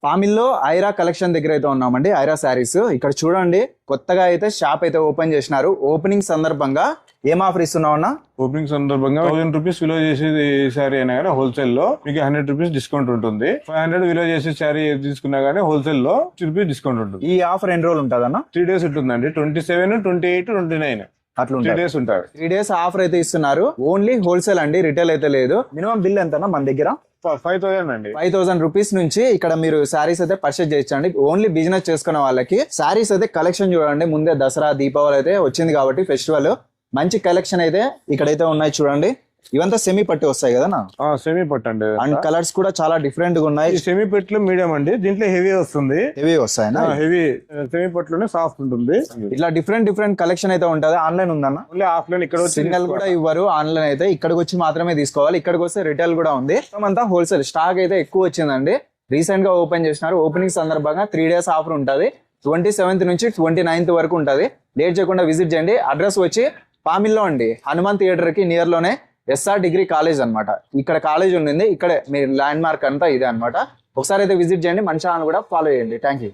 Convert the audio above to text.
పామిల్లో Aira collection దగ్గర అయితే ఉన్నామండి. ఐరా శారీస్ ఇక్కడ చూడండి, కొత్తగా అయితే షాప్ అయితే ఓపెన్ చేసినారు. ఓపెనింగ్ సందర్భంగా ఏం ఆఫర్ ఇస్తున్నామన్నా? ఓపెనింగ్ సందర్భంగా 1000 రూపీస్ విలువ చేసే శారీ అయినా కానీ హోల్సేల్ లో మీకు 100 రూపీస్ డిస్కౌంట్ ఉంటుంది. 500 విలువ చేసే శారీ తీసుకున్నా కానీ హోల్సేల్ లో 50 రూపీస్ డిస్కౌంట్ ఉంటుంది. ఈ ఆఫర్ ఎన్ని రోజులు ఉంటుందన్న? 3 days ఉంటుందండి. 27, 28, 29 అట్లా 3 days ఉంటారు. 3 days ఆఫర్ అయితే ఇస్తున్నారు. ఓన్లీ హోల్సేల్ అండి, రిటైల్ అయితే లేదు. మినిమం బిల్ ఎంతనా మన దగ్గర? 5000 అండి. 5000 రూపీస్ నుంచి ఇక్కడ మీరు శారీస్ అయితే పర్చేజ్ చేయొచ్చండి. ఓన్లీ బిజినెస్ చేసుకునే వాళ్ళకి. శారీస్ అయితే కలెక్షన్ చూడండి, ముందే దసరా దీపావళి అయితే వచ్చింది కాబట్టి ఫెస్టివల్ మంచి కలెక్షన్ అయితే ఇక్కడైతే ఉన్నాయి చూడండి. ఇవంతా సెమీ పట్టి వస్తాయి కదా? సెమీ పట్టు అండి. అండ్ కలర్స్ కూడా చాలా డిఫరెంట్ గా ఉన్నాయి. సెమీ పట్టులో మీడియం అండి, దీంట్లో హెవీ వస్తుంది. హెవీ వస్తాయనా? హెవీ సెమీ పట్టులోనే సాఫ్ట్ ఉంటుంది. ఇట్లా డిఫరెంట్ కలెక్షన్ అయితే ఉంటది. ఆన్లైన్ ఉందన్న? Only offline. ఇక్కడ సింగల్ కూడా ఇవ్వరు, ఆన్లైన్ అయితే ఇక్కడికి వచ్చి మాత్రమే తీసుకోవాలి. ఇక్కడికి వస్తే రిటైల్ కూడా ఉంది. అంతా హోల్సేల్ స్టాక్ అయితే ఎక్కువ వచ్చిందండి. రీసెంట్ గా ఓపెన్ చేసినారు. ఓపెనింగ్ సందర్భంగా 3 days ఆఫర్ ఉంటది. 27th నుంచి 29th వరకు ఉంటది. లేట్ చేయకుండా విజిట్ చేయండి. అడ్రస్ వచ్చి పామిల్లో అండి, హనుమాన్ థియేటర్ కి నియర్ లోనే ఎస్ఆర్ డిగ్రీ కాలేజ్ అన్నమాట. ఇక్కడ కాలేజ్ ఉండింది, ఇక్కడే మీ ల్యాండ్ మార్క్ అంతా ఇదే అన్నమాట. ఒకసారి అయితే విజిట్ చేయండి. మన ఛానల్ కూడా ఫాలో చేయండి. Thank you.